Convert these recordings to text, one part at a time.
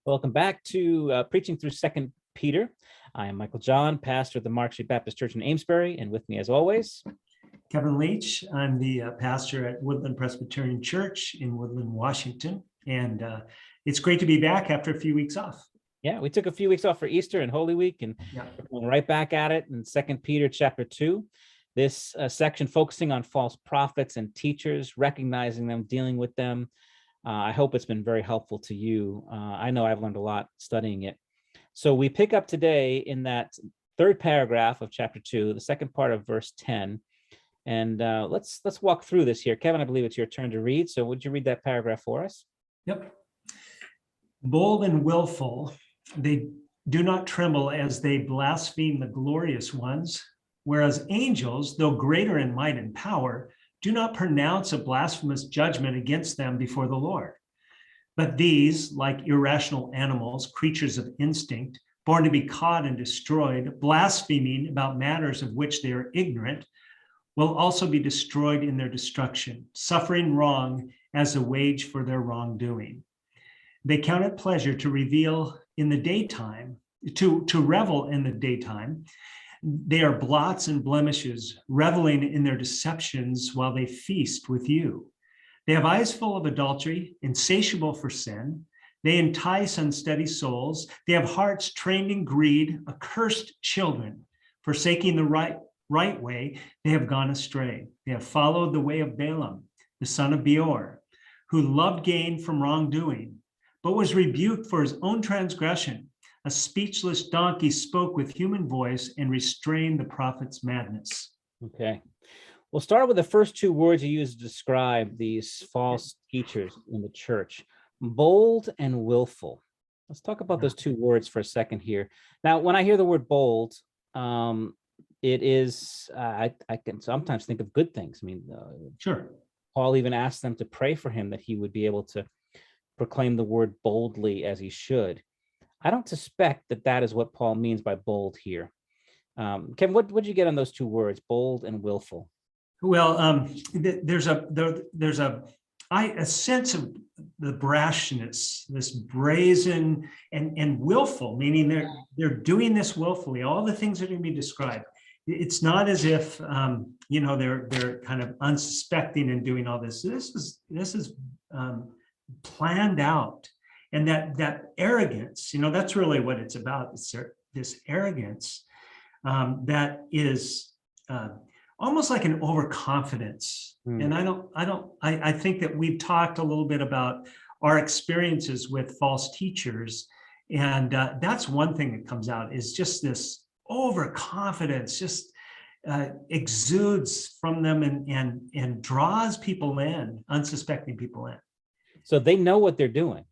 Welcome back to Preaching Through 2 Peter. I am Michael John, pastor of the Mark Street Baptist Church in Amesbury, and with me as always, Kevin Leach. I'm the pastor at Woodland Presbyterian Church in Woodland, Washington, and it's great to be back after a few weeks off. Yeah, we took a few weeks off for Easter and Holy Week, and we're going right back at it in 2 Peter chapter 2. This section focusing on false prophets and teachers, recognizing them, dealing with them. I hope it's been very helpful to you. I know I've learned a lot studying it. So we pick up today in that third paragraph of chapter 2, the second part of verse 10. And let's walk through this here. Kevin, I believe it's your turn to read. So would you read that paragraph for us? Yep. Bold and willful, they do not tremble as they blaspheme the glorious ones, whereas angels, though greater in might and power, do not pronounce a blasphemous judgment against them before the Lord. But these, like irrational animals, creatures of instinct, born to be caught and destroyed, blaspheming about matters of which they are ignorant, will also be destroyed in their destruction, suffering wrong as a wage for their wrongdoing. They count it pleasure to revel in the daytime. They are blots and blemishes, reveling in their deceptions while they feast with you. They have eyes full of adultery, insatiable for sin. They entice unsteady souls. They have hearts trained in greed, accursed children. Forsaking the right way, they have gone astray. They have followed the way of Balaam, the son of Beor, who loved gain from wrongdoing, but was rebuked for his own transgression. A speechless donkey spoke with human voice and restrained the prophet's madness. Okay. We'll start with the first two words you use to describe these false teachers in the church, bold and willful. Let's talk about those two words for a second here. Now, when I hear the word bold, it is, I can sometimes think of good things. I mean, Sure. Paul even asked them to pray for him that he would be able to proclaim the word boldly as he should. I don't suspect that that is what Paul means by bold here. Kevin, what did you get on those two words, bold and willful? Well, there's a sense of the brashness, this brazen and willful, meaning they're doing this willfully. All the things that are going to be described. It's not as if they're kind of unsuspecting and doing all this. This is planned out. And that arrogance, that's really what it's about. It's this arrogance that is almost like an overconfidence. And I think that we've talked a little bit about our experiences with false teachers, and that's one thing that comes out is just this overconfidence, just exudes from them and draws people in, unsuspecting people in. So they know what they're doing.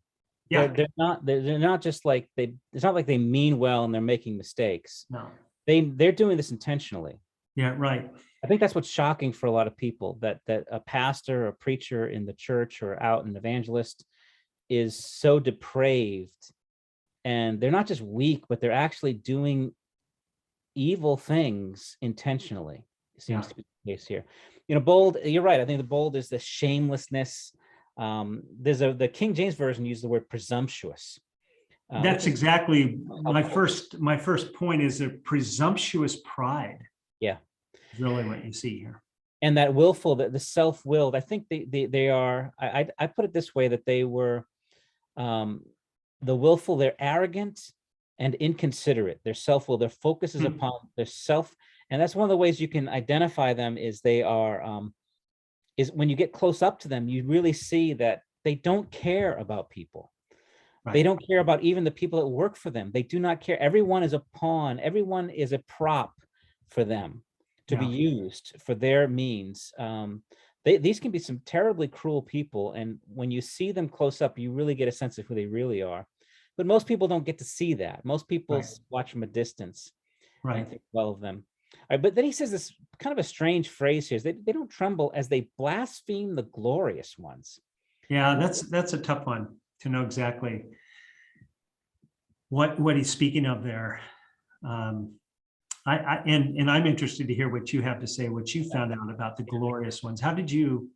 Yeah, they're not just like it's not like they mean well and they're making mistakes. No, they're doing this intentionally. Yeah, right. I think that's what's shocking for a lot of people, that a pastor or a preacher in the church or out an evangelist is so depraved, and they're not just weak, but they're actually doing evil things intentionally. It seems to be the case here. Bold, you're right. I think the bold is the shamelessness. The King James Version used the word presumptuous. That's exactly my first point is a presumptuous pride. Yeah. Is really what you see here. And that willful, the self-willed, I think they are, I put it this way, that they were the willful, they're arrogant and inconsiderate. Their self-will, their focus is upon their self. And that's one of the ways you can identify them is they are, is when you get close up to them, you really see that they don't care about people. Right. They don't care about even the people that work for them. They do not care. Everyone is a pawn. Everyone is a prop for them to be used for their means. These can be some terribly cruel people. And when you see them close up, you really get a sense of who they really are. But most people don't get to see that. Most people watch from a distance and think well of them. All right, but then he says this kind of a strange phrase here. Is they don't tremble as they blaspheme the glorious ones. Yeah, that's a tough one to know exactly what he's speaking of there. I'm interested to hear what you have to say, what you found out about the glorious ones. How did you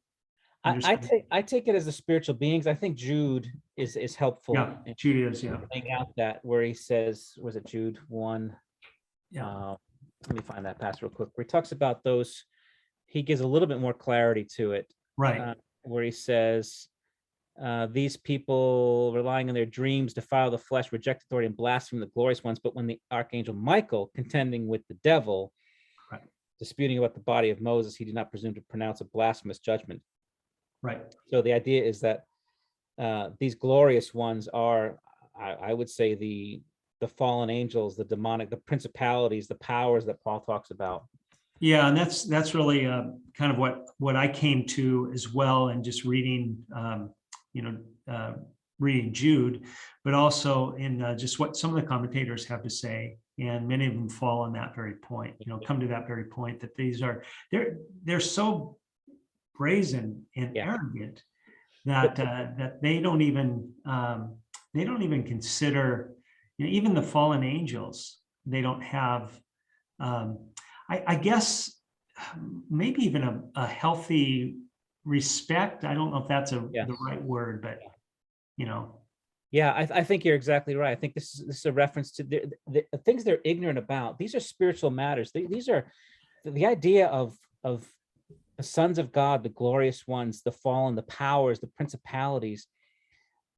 understand. I take it as the spiritual beings. I think Jude is helpful Yeah, in Jude is, yeah, laying out that, where he says, was it Jude 1? yeah, Let me find that passage real quick, where he talks about those. He gives a little bit more clarity to it, right, where he says, these people relying on their dreams defile the flesh, reject authority, and blaspheme the glorious ones. But when the archangel Michael, contending with the devil, right, disputing about the body of Moses, he did not presume to pronounce a blasphemous judgment. right. So the idea is that these glorious ones are, I would say, the fallen angels, the demonic, the principalities, the powers that Paul talks about. Yeah, and that's really kind of what I came to as well, and just reading, you know, reading Jude, but also in just what some of the commentators have to say, and many of them fall on that very point. You know, come to that very point that these are they're so brazen and Yeah. arrogant that that they don't even consider, you know, even the fallen angels. They don't have. Um, I guess maybe even a healthy respect. I don't know if that's the Yes. right word, but you know, Yeah, I think you're exactly right. I think this is a reference to the things they're ignorant about. These are spiritual matters. These are the idea of the sons of God, the glorious ones, the fallen, the powers, the principalities,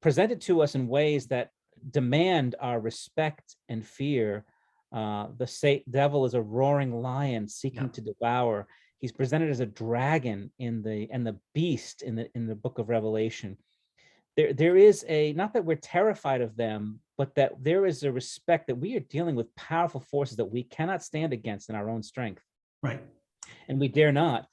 presented to us in ways that demand our respect and fear. The devil is a roaring lion seeking yeah, to devour. He's presented as a dragon in the beast in the book of Revelation. There is a, not that we're terrified of them, but that there is a respect that we are dealing with powerful forces that we cannot stand against in our own strength, right, and we dare not.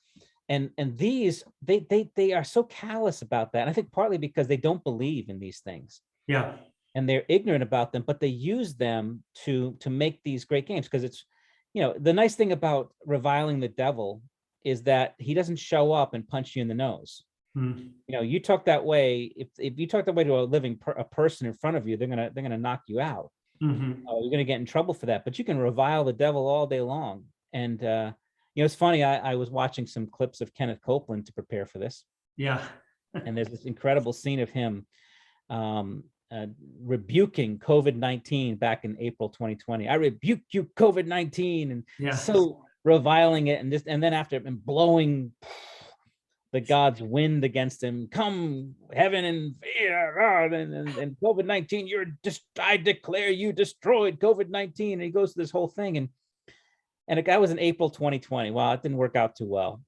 And these they are so callous about that. And I think partly because they don't believe in these things yeah, and they're ignorant about them, but they use them to make these great games. Because it's, you know, the nice thing about reviling the devil is that he doesn't show up and punch you in the nose. mm, You know, you talk that way, if you talk that way to a person in front of you, they're gonna knock you out. mhm. You're gonna get in trouble for that. But you can revile the devil all day long. And you know, it's funny. I was watching some clips of Kenneth Copeland to prepare for this, Yeah, and there's this incredible scene of him um, rebuking COVID-19 back in April 2020. I rebuke you, COVID-19, and yeah, so reviling it, and then after and blowing the God's wind against him. Come, heaven and fear, and COVID-19. I declare you destroyed COVID-19. And he goes to this whole thing, and the guy was in April 2020. Well, it didn't work out too well.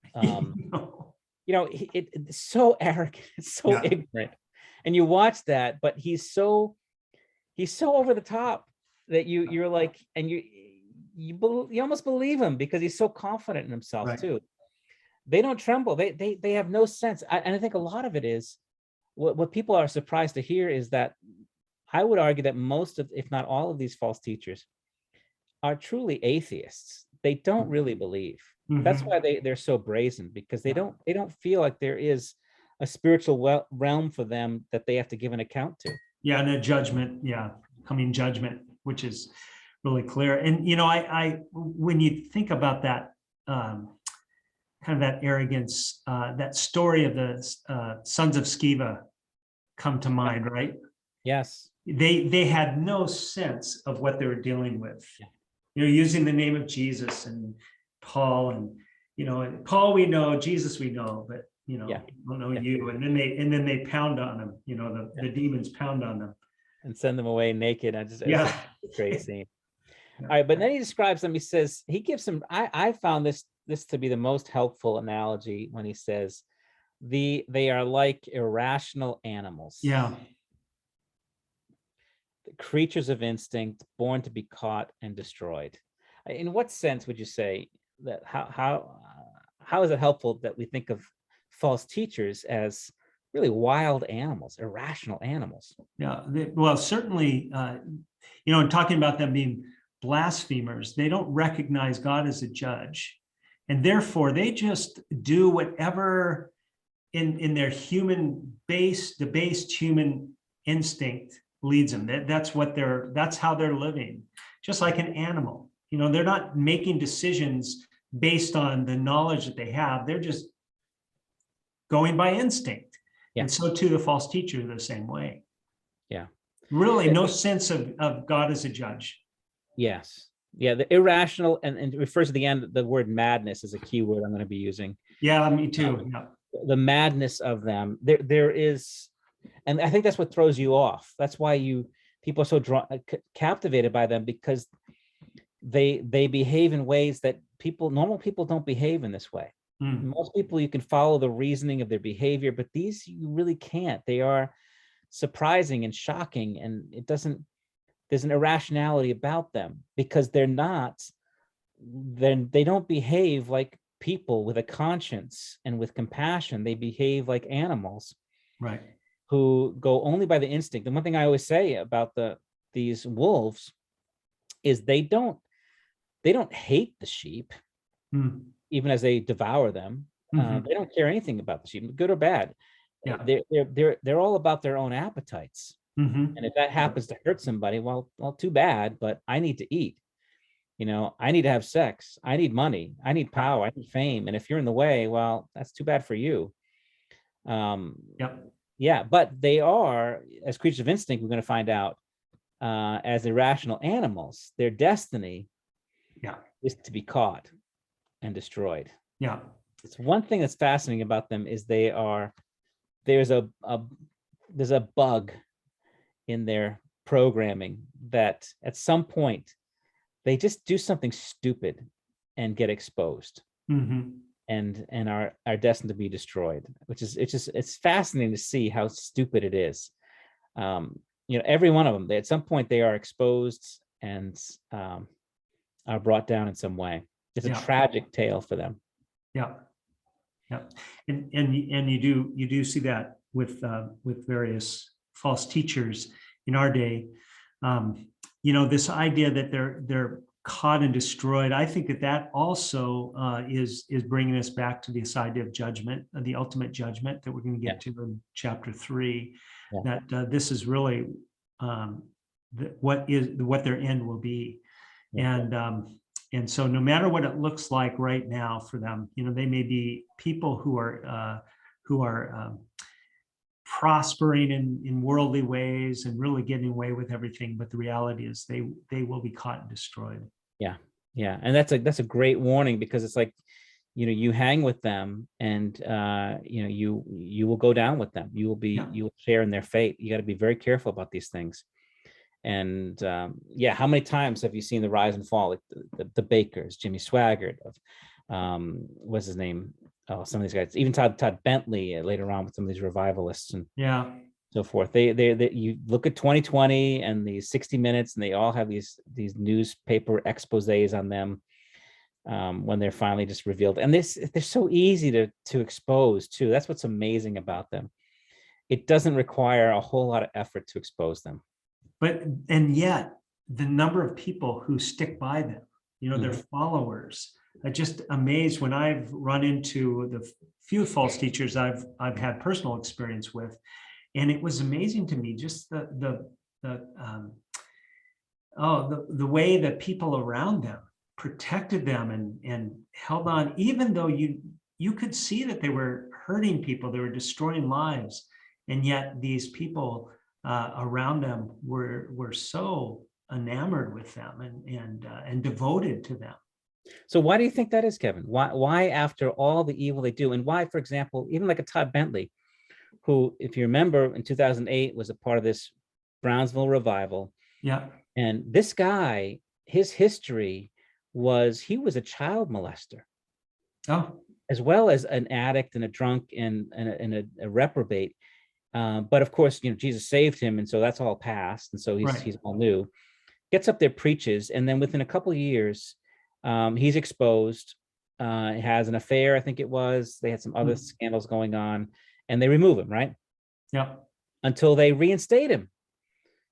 You know, it's so arrogant, it's so yeah, ignorant, and you watch that, but he's so over the top that you're like, and you almost believe him because he's so confident in himself right, too. They don't tremble. They have no sense. And I think a lot of it is what people are surprised to hear is that I would argue that most of, if not all of these false teachers are truly atheists. They don't really believe. That's mhm. why they're so brazen, because they Yeah, don't feel like there is a spiritual realm for them that they have to give an account to. yeah, and a judgment, yeah, coming judgment, which is really clear. And you know, I when you think about that, kind of that arrogance, that story of the sons of Sceva come to Yeah. mind, right? Yes. They had no sense of what they were dealing with. Yeah. You know, using the name of Jesus and Paul, and you know, Paul we know, Jesus we know, but you know, Yeah. we don't know Yeah. you. And then they pound on them. You know, the demons pound on them. And send them away naked. It's Yeah. a great scene. Yeah. All right, but then he describes them. He says, he gives some. I found this to be the most helpful analogy when he says, they are like irrational animals, Yeah. creatures of instinct, born to be caught and destroyed. In what sense would you say that? How is it helpful that we think of false teachers as really wild animals, irrational animals? Yeah. Well, certainly, you know, in talking about them being blasphemers, they don't recognize God as a judge. And therefore, they just do whatever in their debased human instinct leads them. That's how they're living, just like an animal. You know, they're not making decisions based on the knowledge that they have. They're just going by instinct. Yeah. And so too the false teacher the same way. Yeah. Really no sense of God as a judge. Yes. Yeah. The irrational, and it refers to the end, the word madness is a key word I'm going to be using. Yeah, me too. Yeah. The madness of them. There is, and I think that's what throws you off. That's why people are so captivated by them, because they behave in ways that normal people don't behave in this way. Most people, you can follow the reasoning of their behavior, but these you really can't. They are surprising and shocking, and there's an irrationality about them because they don't behave like people with a conscience and with compassion. They behave like animals, right, who go only by the instinct. And one thing I always say about these wolves is they don't hate the sheep, even as they devour them. They don't care anything about the sheep, good or bad. Yeah. They're all about their own appetites. And if that happens to hurt somebody, well, too bad, but I need to eat. I need to have sex. I need money. I need power. I need fame. And if you're in the way, well, that's too bad for you. Yeah, but they are, as creatures of instinct, we're going to find out, as irrational animals, their destiny is to be caught and destroyed. Yeah. It's one thing that's fascinating about them is there's a bug in their programming that at some point they just do something stupid and get exposed, and are destined to be destroyed. It's fascinating to see how stupid it is. Every one of them, at some point they are exposed and are brought down in some way. It's a tragic tale for them. Yeah. And you do see that with various false teachers in our day. This idea that they're caught and destroyed. I think that also is bringing us back to this idea of judgment, the ultimate judgment that we're going to get to in chapter 3. That this is really what their end will be, and so no matter what it looks like right now for them, they may be people who are prospering in worldly ways and really getting away with everything, but the reality is they will be caught and destroyed. And that's a great warning, because it's like, you hang with them, and you will go down with them. You will share in their fate. You got to be very careful about these things. And how many times have you seen the rise and fall, like the Bakers, Jimmy Swaggart, what's his name? Oh, some of these guys, even Todd Bentley later on with some of these revivalists and so forth. They you look at 2020 and these 60 Minutes, and they all have these newspaper exposés on them when they're finally just revealed. And they're so easy to expose too. That's what's amazing about them. It doesn't require a whole lot of effort to expose them. And yet the number of people who stick by them, their followers, I'm just amazed when I've run into the few false teachers I've had personal experience with. And it was amazing to me, just the way that people around them protected them and held on, even though you could see that they were hurting people, they were destroying lives. And yet these people around them were so enamored with them and devoted to them. So why do you think that is, Kevin? Why after all the evil they do, and why, for example, even like a Todd Bentley, who, if you remember, in 2008 was a part of this Brownsville revival. Yeah. And this guy, his history was he was a child molester. Oh. As well as an addict and a drunk and a reprobate. But of course, Jesus saved him, and so that's all past, and so he's all new. Gets up there, preaches, and then within a couple of years, he's exposed. Has an affair, I think it was. They had some other scandals going on, and they remove him, right? Yeah. Until they reinstate him.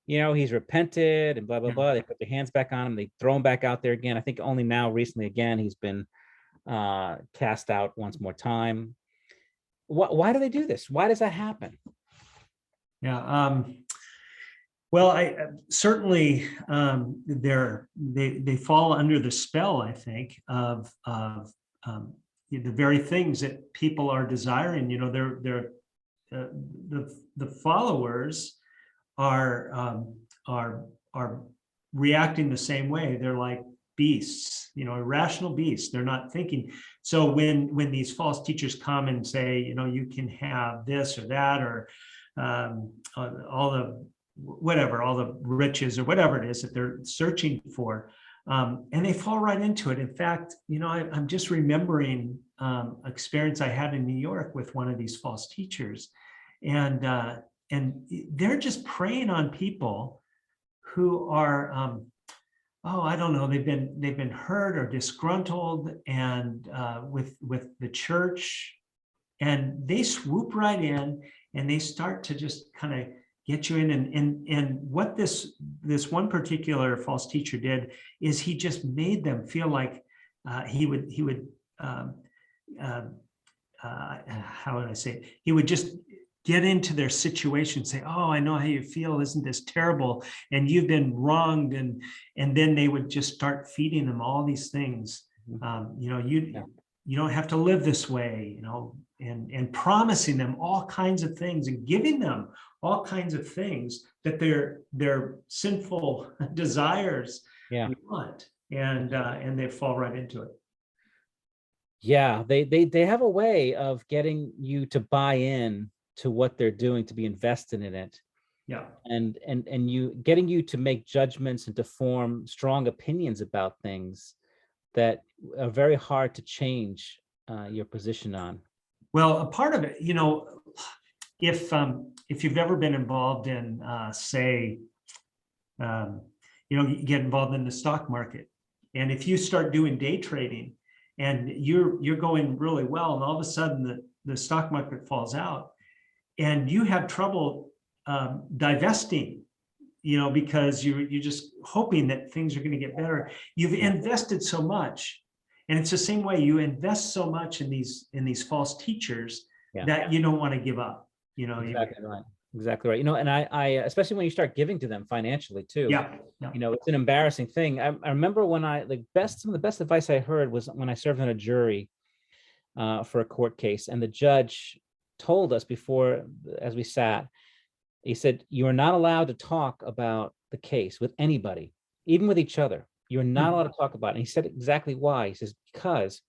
He's repented and blah blah blah. They put their hands back on him. They throw him back out there again. I think only now, recently, again, he's been cast out once more time. Why do they do this? Why does that happen? Yeah. Well, I certainly they fall under the spell, I think, of the very things that people are desiring. They're the followers are reacting the same way. They're like beasts, irrational beasts. They're not thinking. So when these false teachers come and say, you can have this or that, or all the riches or whatever it is that they're searching for, and they fall right into it. In fact, I'm just remembering experience I had in New York with one of these false teachers, and they're just preying on people who are, I don't know, they've been hurt or disgruntled, and with the church, and they swoop right in and they start to just kind of get you in. And what this one particular false teacher did is he just made them feel like he would how would I say it? He would just get into their situation, say, "Oh, I know how you feel. Isn't this terrible? And you've been wronged." And then they would just start feeding them all these things. You don't have to live this way, and promising them all kinds of things and giving them all kinds of things that their sinful desires want, and they fall right into it. Yeah, they have a way of getting you to buy in to what they're doing, to be invested in it. Yeah. And getting you to make judgments and to form strong opinions about things that are very hard to change your position on. Well, a part of it, if you've ever been involved in, say, you get involved in the stock market, and if you start doing day trading and you're going really well, and all of a sudden the stock market falls out, and you have trouble divesting, because you're just hoping that things are going to get better. You've invested so much, and it's the same way. You invest so much in these false teachers that you don't want to give up. Exactly right. And I especially when you start giving to them financially too. Yeah. It's an embarrassing thing. I remember when some of the best advice I heard was when I served on a jury for a court case, and the judge told us before, as we sat, he said, "You are not allowed to talk about the case with anybody, even with each other. You're not allowed to talk about it." And he said exactly why. He says, "Because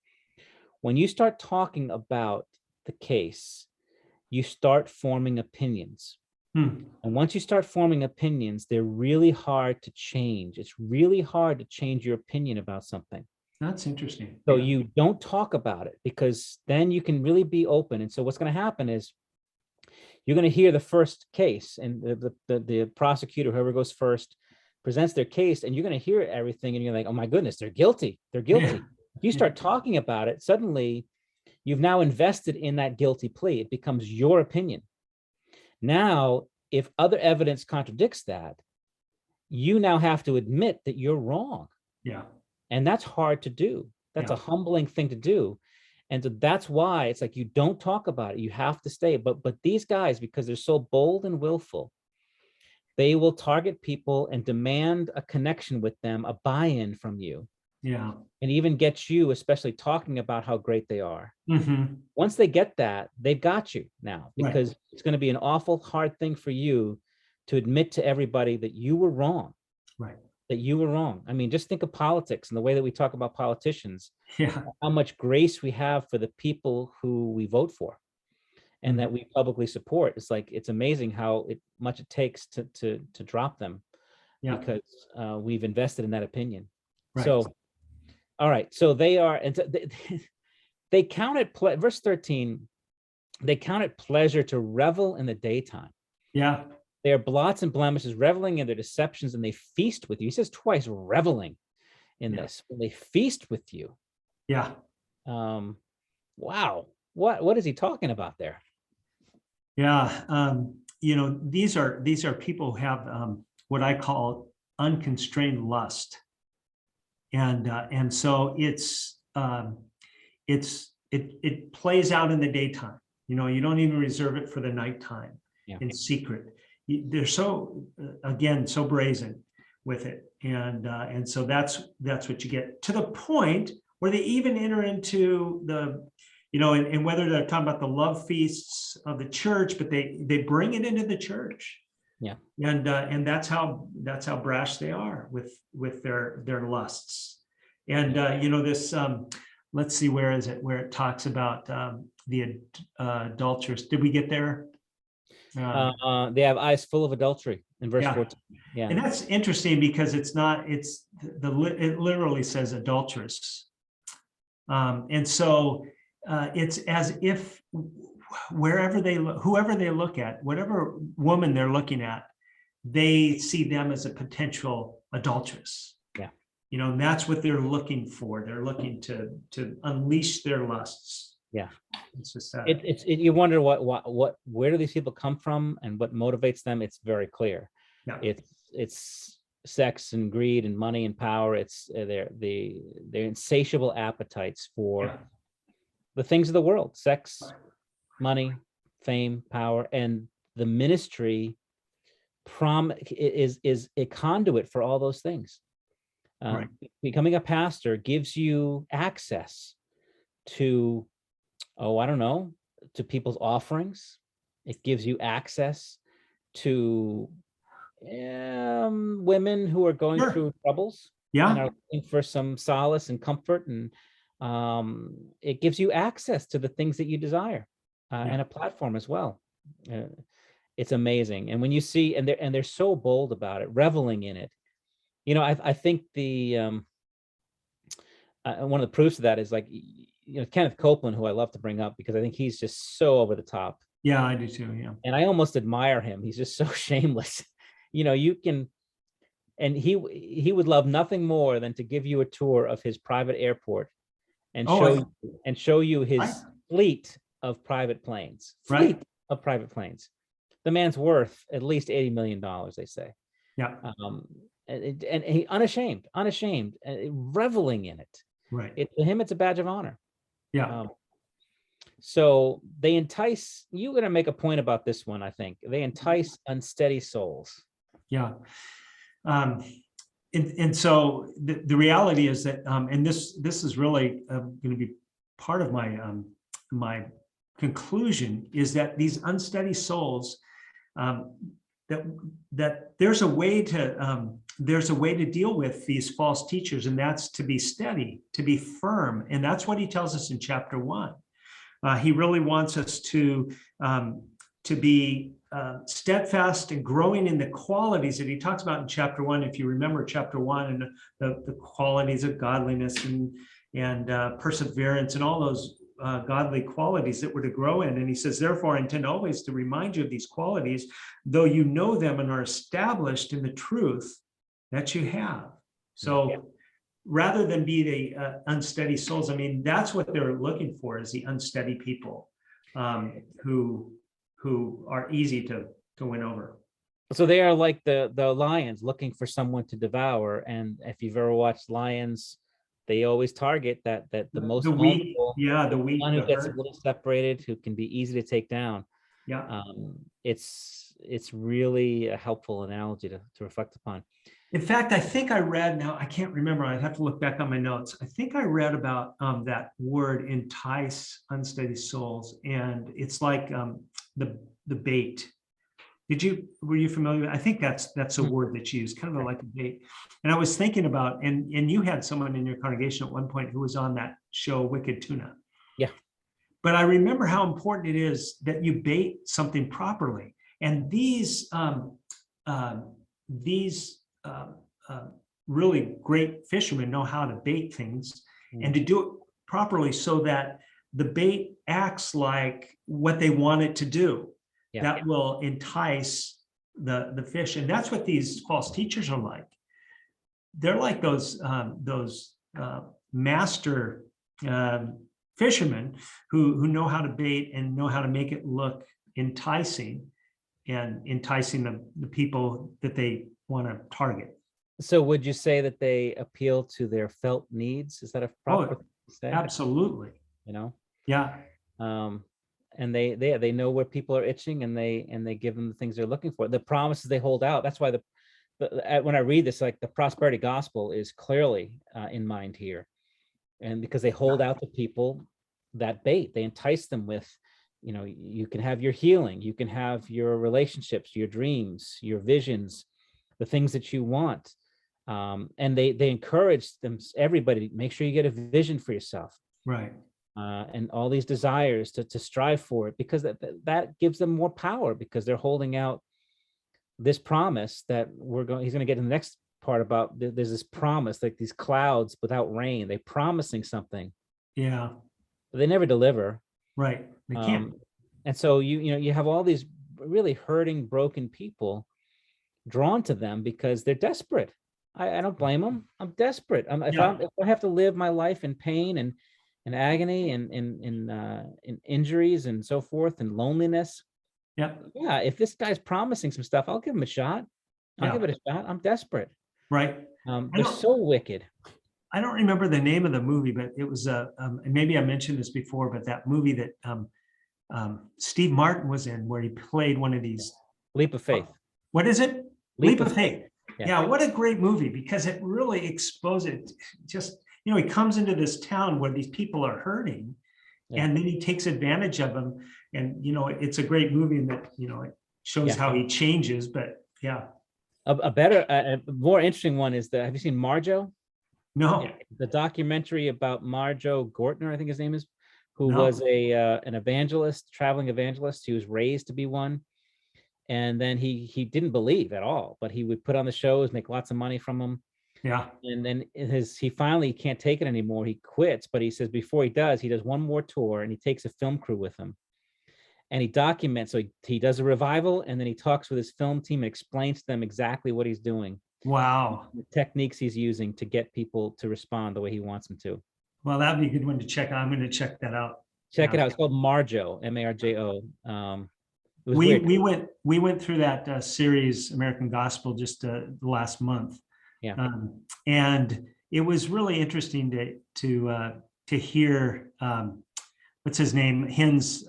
when you start talking about the case, you start forming opinions. And once you start forming opinions, they're really hard to change. It's really hard to change your opinion about something." That's interesting. So you don't talk about it, because then you can really be open. And so what's going to happen is you're going to hear the first case, and the prosecutor, whoever goes first, presents their case, and you're going to hear everything, and you're like, "Oh my goodness, they're guilty. They're guilty." Yeah. If you start talking about it, suddenly you've now invested in that guilty plea. It becomes your opinion. Now, if other evidence contradicts that, you now have to admit that you're wrong. Yeah. And that's hard to do. That's a humbling thing to do. And so that's why it's like, you don't talk about it. You have to stay. But these guys, because they're so bold and willful, they will target people and demand a connection with them, a buy-in from you. Yeah. And even get you, especially talking about how great they are. Mm-hmm. Once they get that, they've got you now, because it's going to be an awful hard thing for you to admit to everybody that you were wrong. Right. That you were wrong. I mean, just think of politics and the way that we talk about politicians. Yeah. How much grace we have for the people who we vote for and that we publicly support. It's like, it's amazing how much it takes to drop them, because we've invested in that opinion. Right. So, all right. So they are, and they count it, verse 13, they count it pleasure to revel in the daytime. Yeah. They are blots and blemishes, reveling in their deceptions, and they feast with you. He says twice, reveling in this. They feast with you. Yeah. Wow. What is he talking about there? Yeah. These are people who have what I call unconstrained lust. And so it plays out in the daytime. You don't even reserve it for the nighttime in secret. They're so brazen with it, and so that's what you get, to the point or they even enter into the, you know, and whether they're talking about the love feasts of the church, but they bring it into the church. Yeah. And that's how brash they are with their lusts. And you know, this let's see, where is it, where it talks about the adulterers. Did we get there? They have eyes full of adultery in verse Yeah. 14. Yeah. And that's interesting because it's not, it's it literally says adulteress. And so it's as if whoever they look at, whatever woman they're looking at, they see them as a potential adulteress. Yeah. You know, and that's what they're looking for. They're looking to unleash their lusts. Yeah. It's just that. You wonder where do these people come from and what motivates them? It's very clear. Yeah. It's sex and greed and money and power. It's their insatiable appetites for the things of the world: sex, money, fame, power, and the ministry is a conduit for all those things. Right. Becoming a pastor gives you access to, I don't know, to people's offerings. It gives you access to women who are going Sure. through troubles Yeah. and are looking for some solace and comfort, and it gives you access to the things that you desire, and a platform as well. It's amazing. And when you see, and they're so bold about it, reveling in it. You know, I think the one of the proofs of that is, like, you know, Kenneth Copeland, who I love to bring up because I think he's just so over the top. Yeah, I do too. Yeah. And I almost admire him. He's just so shameless. You know, you can, and he would love nothing more than to give you a tour of his private airport and show you his fleet of private planes. Fleet of private planes. The man's worth at least $80 million, they say. Yeah. And he unashamed, reveling in it. Right. To him, it's a badge of honor. Yeah. So they entice. You're going to make a point about this one, I think. They entice unsteady souls. Yeah. And so the reality is that, and this is really going to be part of my my conclusion, is that these unsteady souls, that there's a way to deal with these false teachers, and that's to be steady, to be firm. And that's what he tells us in chapter 1. He really wants us to be steadfast and growing in the qualities that he talks about in chapter 1. If you remember chapter 1, and the qualities of godliness and perseverance and all those godly qualities that we're to grow in. And he says, therefore, I intend always to remind you of these qualities, though you know them and are established in the truth that you have. So rather than be the unsteady souls, I mean, that's what they're looking for, is the unsteady people who are easy to win over. So they are like the lions looking for someone to devour. And if you've ever watched lions, they always target the most weak, vulnerable, the weak, one who gets a little separated, who can be easy to take down. Yeah. It's really a helpful analogy to reflect upon. In fact, I think I read, now I can't remember, I'd have to look back on my notes. I think I read about that word, entice unsteady souls, and it's like the bait. Were you familiar with it? I think that's a word that's used, kind of like a bait. And I was thinking about, and you had someone in your congregation at one point who was on that show, Wicked Tuna. Yeah. But I remember how important it is that you bait something properly. And these really great fishermen know how to bait things and to do it properly so that the bait acts like what they want it to do. That will entice the fish. And that's what these false teachers are like. They're like those master fishermen who know how to bait and know how to make it look enticing, and enticing the people that they want to target. So would you say that they appeal to their felt needs? Is that a proper thing to say? Absolutely. You know? Yeah. And they know where people are itching, and they give them the things they're looking for. The promises they hold out. That's why when I read this, like, the prosperity gospel is clearly in mind here. And because they hold out to people that bait, they entice them with, you can have your healing, you can have your relationships, your dreams, your visions, the things that you want. And they encourage everybody, make sure you get a vision for yourself. Right. And all these desires to strive for it, because that gives them more power, because they're holding out this promise that he's going to get in the next part about, there's this promise, like these clouds without rain, they promising something. Yeah. But they never deliver. Right. They can't. And so you have all these really hurting, broken people drawn to them because they're desperate. I don't blame them. I'm desperate. If I have to live my life in pain and agony and in injuries and so forth and loneliness. Yep. Yeah. If this guy's promising some stuff, I'll give him a shot. I'll give it a shot. I'm desperate. Right. They're so wicked. I don't remember the name of the movie, but it was and maybe I mentioned this before, but that movie that Steve Martin was in, where he played one of these. Leap of Faith. What is it? Leap of Faith. Yeah, what a great movie, because it really exposes just, he comes into this town where these people are hurting, and then he takes advantage of them. And, it's a great movie in that, it shows how he changes, but yeah. A better, a more interesting one is have you seen Marjo? No. Yeah, the documentary about Marjo Gortner, I think his name is, who was an evangelist, traveling evangelist. He was raised to be one. And then he didn't believe at all, but he would put on the shows, make lots of money from them. Yeah. And then he finally can't take it anymore. He quits, but he says before he does one more tour, and he takes a film crew with him. And he documents, so he does a revival, and then he talks with his film team and explains to them exactly what he's doing. Wow. The techniques he's using to get people to respond the way he wants them to. Well, that'd be a good one to check out. I'm going to check that out. Check it out. It's called Marjo, Marjo. We went through that series, American Gospel, just last month. Yeah. And it was really interesting to hear what's his name, Hinn's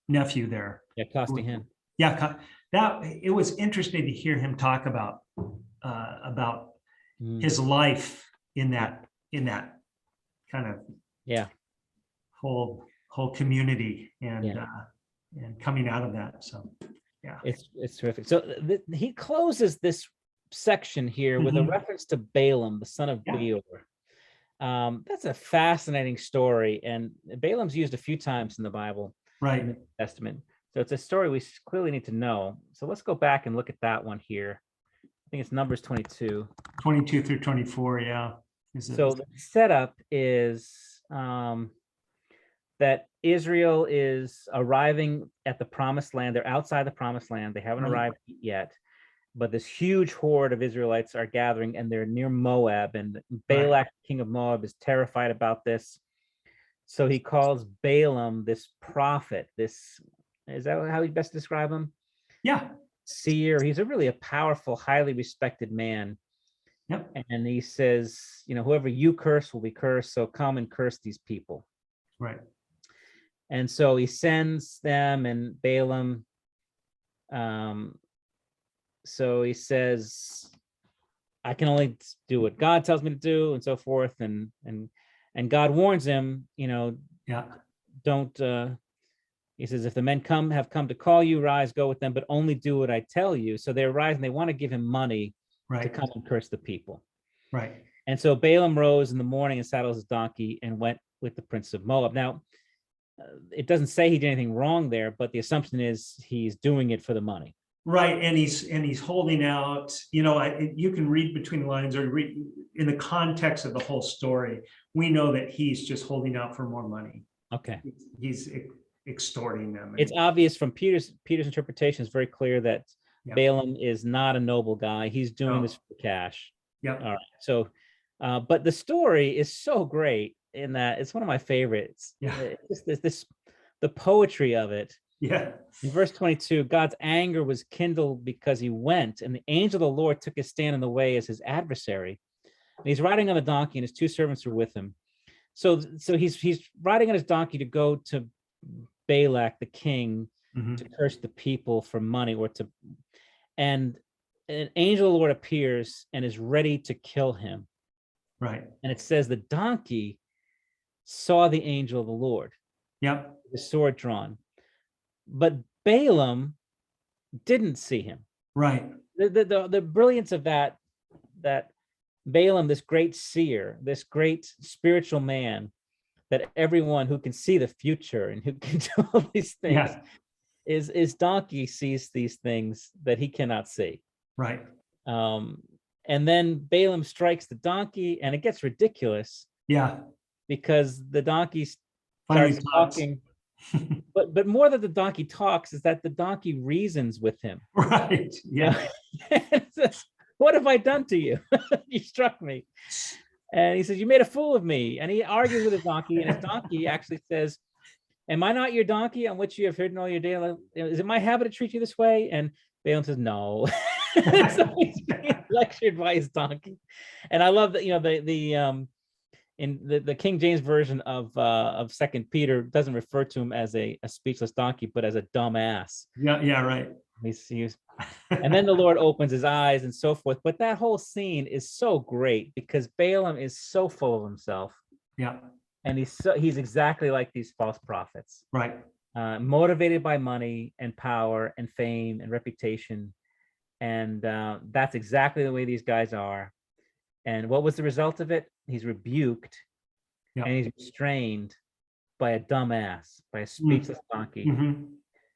nephew there. Yeah, Costi Hinn. Yeah, it was interesting to hear him talk about his life in that kind of whole community, and coming out of that. So yeah, it's terrific. So he closes this section here with a reference to Balaam, the son of Beor. That's a fascinating story, and Balaam's used a few times in the Bible, right, in the New Testament. So it's a story we clearly need to know. So let's go back and look at that one here. I think it's Numbers 22 through 24. Yeah. So the setup is that Israel is arriving at the promised land. They're outside the promised land. They haven't arrived yet, but this huge horde of Israelites are gathering, and they're near Moab, and Balak, king of Moab, is terrified about this. So he calls Balaam, this prophet, is that how you best describe him? Yeah. Seer. He's really a powerful, highly respected man. Yep. And he says, whoever you curse will be cursed. So come and curse these people. Right. And so he sends them, and Balaam. So he says, I can only do what God tells me to do, and so forth. And God warns him, don't, he says, if the men have come to call you, rise, go with them, but only do what I tell you. So they rise, and they want to give him money to come and curse the people. Right. And so Balaam rose in the morning and saddled his donkey and went with the prince of Moab. Now, it doesn't say he did anything wrong there, but the assumption is he's doing it for the money. Right, and he's holding out. You can read between the lines, or read in the context of the whole story. We know that he's just holding out for more money. Okay, he's extorting them. It's obvious from Peter's interpretation. It's very clear that Balaam is not a noble guy. He's doing this for cash. Yeah. All right. So, but the story is so great in that it's one of my favorites. Yeah. It's the poetry of it. Yeah. In verse 22, God's anger was kindled because he went, and the angel of the Lord took his stand in the way as his adversary. And he's riding on a donkey, and his two servants are with him. So he's riding on his donkey to go to Balak, the king, to curse the people for money, and an angel of the Lord appears and is ready to kill him. Right. And it says the donkey saw the angel of the Lord, Yep. the sword drawn. But Balaam didn't see him. Right. The brilliance of that Balaam, this great seer, this great spiritual man, that everyone who can see the future and who can do all these things, Yeah. is donkey sees these things that he cannot see. Right. And then Balaam strikes the donkey, and it gets ridiculous Yeah. because the donkey Finally starts talks. talking. But more that the donkey talks is that the donkey reasons with him. Right. Yeah. Says, what have I done to you? You struck me. And he says, you made a fool of me. And he argues with his donkey, and his donkey actually says, am I not your donkey on which you have ridden all your day? Is it my habit to treat you this way? And Balaam says, no. So he's being lectured by his donkey. And I love that, in the King James version of Second Peter doesn't refer to him as a speechless donkey, but as a dumb ass. Yeah. Yeah. Right. And then the Lord opens his eyes and so forth. But that whole scene is so great because Balaam is so full of himself. Yeah. And he's exactly like these false prophets. Right. Motivated by money and power and fame and reputation. And that's exactly the way these guys are. And what was the result of it? He's rebuked, Yeah. and he's restrained by a dumbass, by a speechless donkey. Mm-hmm.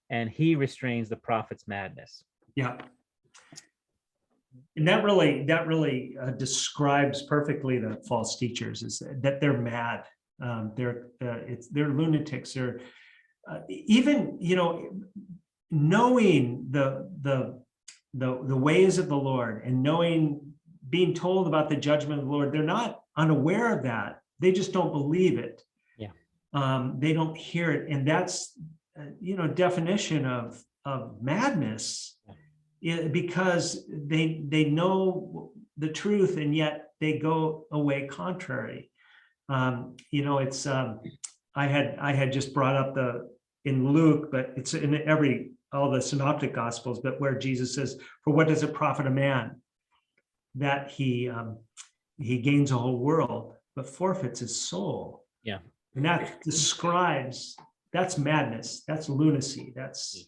And he restrains the prophet's madness. Yeah. And that really describes perfectly the false teachers, is that they're mad. They're lunatics. They're even, knowing the ways of the Lord and being told about the judgment of the Lord, they're not unaware of that. They just don't believe it. Yeah. They don't hear it. And that's, definition of madness, because they know the truth and yet they go away contrary. It's I had just brought up in Luke, but it's in all the synoptic gospels, but where Jesus says, for what does it profit a man that he gains a whole world but forfeits his soul? Yeah. And that describes, that's madness, that's lunacy, that's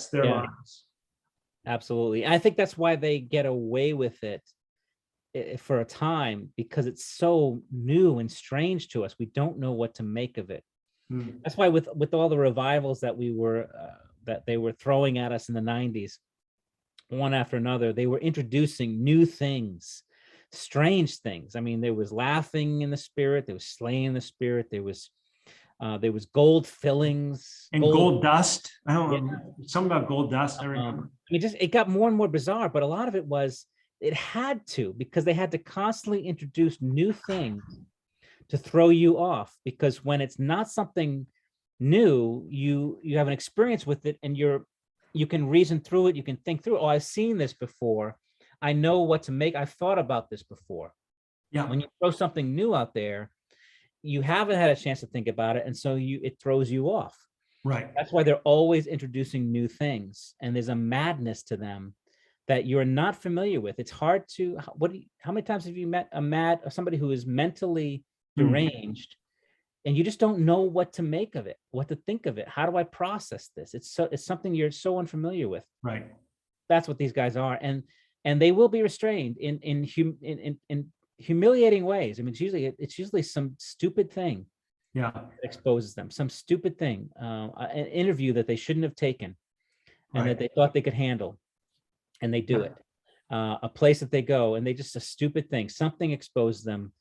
their lives. Absolutely. I think that's why they get away with it for a time, because it's so new and strange to us. We don't know what to make of it. That's why with all the revivals that they were throwing at us in the 90s, one after another, they were introducing new things, strange things. I mean, there was laughing in the spirit, there was slaying in the spirit, there was gold fillings and gold dust. I don't know, something about gold dust. I remember. It got more and more bizarre, but a lot of it was, it had to, because they had to constantly introduce new things to throw you off, because when it's not something new, you have an experience with it, and you can reason through it, you can think through it. Oh, I've seen this before, I know what to make, I've thought about this before. Yeah. When you throw something new out there, you haven't had a chance to think about it, and so it throws you off. Right. That's why they're always introducing new things, and there's a madness to them that you're not familiar with. It's hard to, how many times have you met somebody who is mentally deranged, and you just don't know what to make of it, what to think of it? How do I process this? It's something you're so unfamiliar with. Right. That's what these guys are, and they will be restrained in humiliating ways. I mean, it's usually some stupid thing. Yeah. That exposes them, some stupid thing, an interview that they shouldn't have taken, and that they thought they could handle, and they do it. A place that they go, and they just, a stupid thing, something exposes them.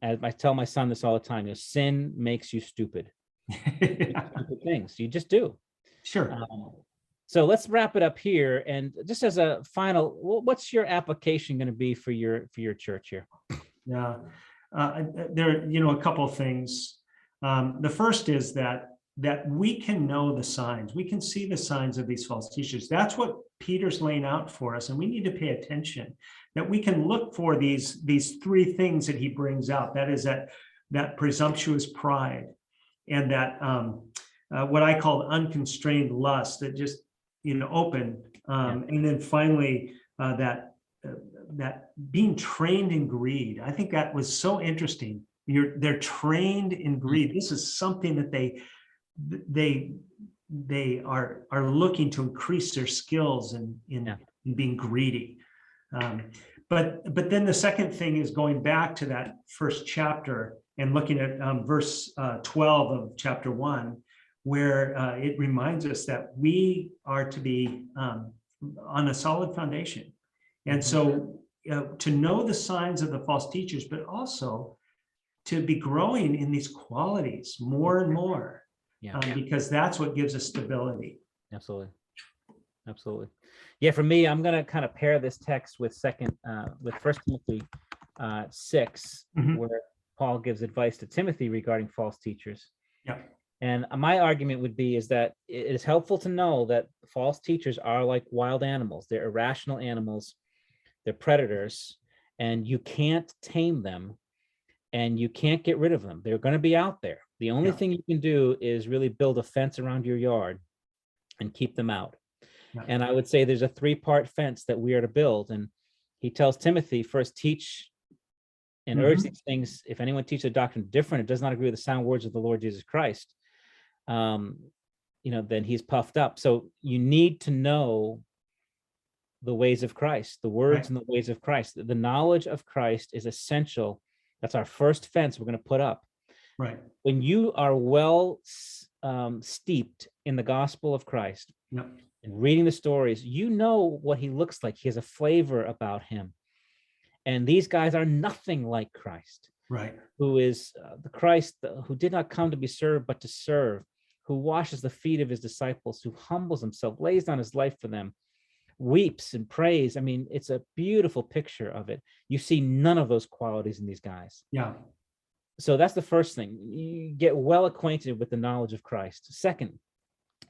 As I tell my son this all the time, sin makes you stupid. Stupid things, you just do. Sure. So let's wrap it up here, and just as a final, what's your application going to be for your church here? Yeah, there are a couple of things. The first is that we can know the signs. We can see the signs of these false teachers. That's what Peter's laying out for us, and we need to pay attention. That we can look for these three things that he brings out. That is that presumptuous pride, and that what I call unconstrained lust that just open, and then finally that being trained in greed. I think that was so interesting they're trained in greed. This is something that they are looking to increase their skills in being greedy. But then the second thing is going back to that first chapter and looking at verse 12 of chapter 1, where it reminds us that we are to be on a solid foundation. And so to know the signs of the false teachers, but also to be growing in these qualities more and more, because that's what gives us stability. Absolutely. Absolutely. Yeah, for me, I'm going to kind of pair this text with First Timothy 6, where Paul gives advice to Timothy regarding false teachers. Yeah. And my argument would be is that it is helpful to know that false teachers are like wild animals. They're irrational animals. They're predators, and you can't tame them, and you can't get rid of them. They're going to be out there. The only thing you can do is really build a fence around your yard and keep them out. And I would say there's a 3-part fence that we are to build. And he tells Timothy, first teach and urge these things. If anyone teaches a doctrine different, it does not agree with the sound words of the Lord Jesus Christ, then he's puffed up. So you need to know the ways of Christ, the words and the ways of Christ. The knowledge of Christ is essential. That's our first fence we're going to put up. Right. When you are well steeped in the gospel of Christ, and reading the stories, you know what he looks like. He has a flavor about him. And these guys are nothing like Christ, right? Who is the Christ who did not come to be served, but to serve, who washes the feet of his disciples, who humbles himself, lays down his life for them, weeps and prays. I mean, it's a beautiful picture of it. You see none of those qualities in these guys. Yeah. So that's the first thing. You get well acquainted with the knowledge of Christ. Second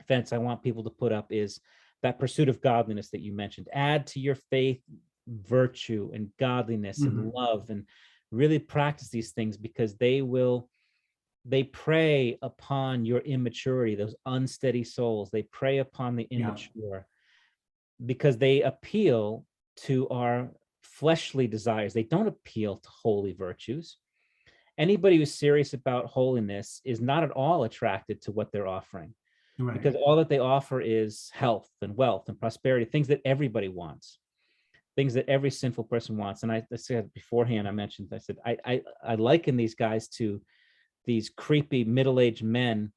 fence I want people to put up is that pursuit of godliness that you mentioned. Add to your faith virtue and godliness and love, and really practice these things, because they prey upon your immaturity, those unsteady souls. They prey upon the immature because they appeal to our fleshly desires. They don't appeal to holy virtues. Anybody who's serious about holiness is not at all attracted to what they're offering. Right. Because all that they offer is health and wealth and prosperity, things that everybody wants, things that every sinful person wants. And I said beforehand, I said, I liken these guys to these creepy middle-aged men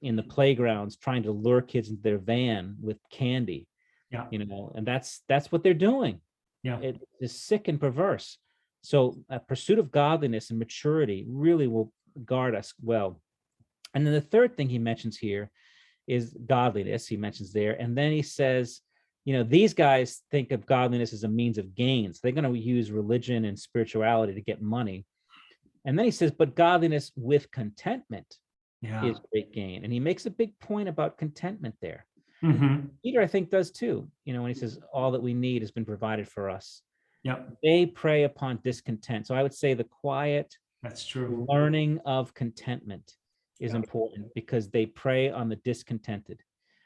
in the playgrounds trying to lure kids into their van with candy. Yeah. And that's what they're doing. Yeah. It is sick and perverse. So a pursuit of godliness and maturity really will guard us well. And then the third thing he mentions here is godliness. He mentions there. And then he says, these guys think of godliness as a means of gain. So they're going to use religion and spirituality to get money. And then he says, but godliness with contentment is great gain. And he makes a big point about contentment there. Peter, I think, does too, when he says all that we need has been provided for us. They prey upon discontent. So I would say the quiet learning of contentment is important, because they prey on the discontented.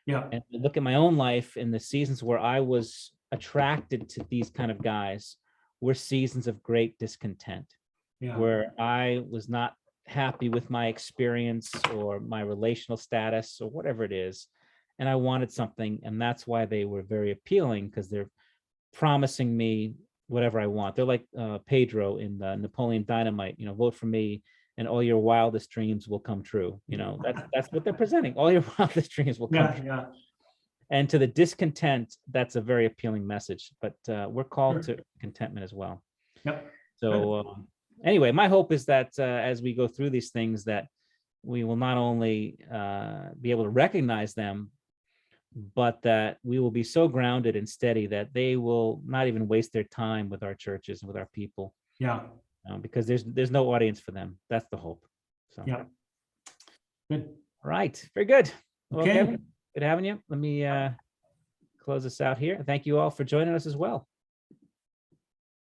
And look at my own life, in the seasons where I was attracted to these kind of guys were seasons of great discontent, where I was not happy with my experience or my relational status or whatever it is. And I wanted something. And that's why they were very appealing, because they're promising me whatever I want. They're like Pedro in Napoleon Dynamite, vote for me and all your wildest dreams will come true. That's what they're presenting. All your wildest dreams will come true. And to the discontent, that's a very appealing message, but we're called to contentment as well. So anyway, my hope is that as we go through these things, that we will not only be able to recognize them, but that we will be so grounded and steady that they will not even waste their time with our churches and with our people. Because there's no audience for them. That's the hope. So good. All right, very good. Well, Kevin, good having you. Let me close this out here. Thank you all for joining us as well.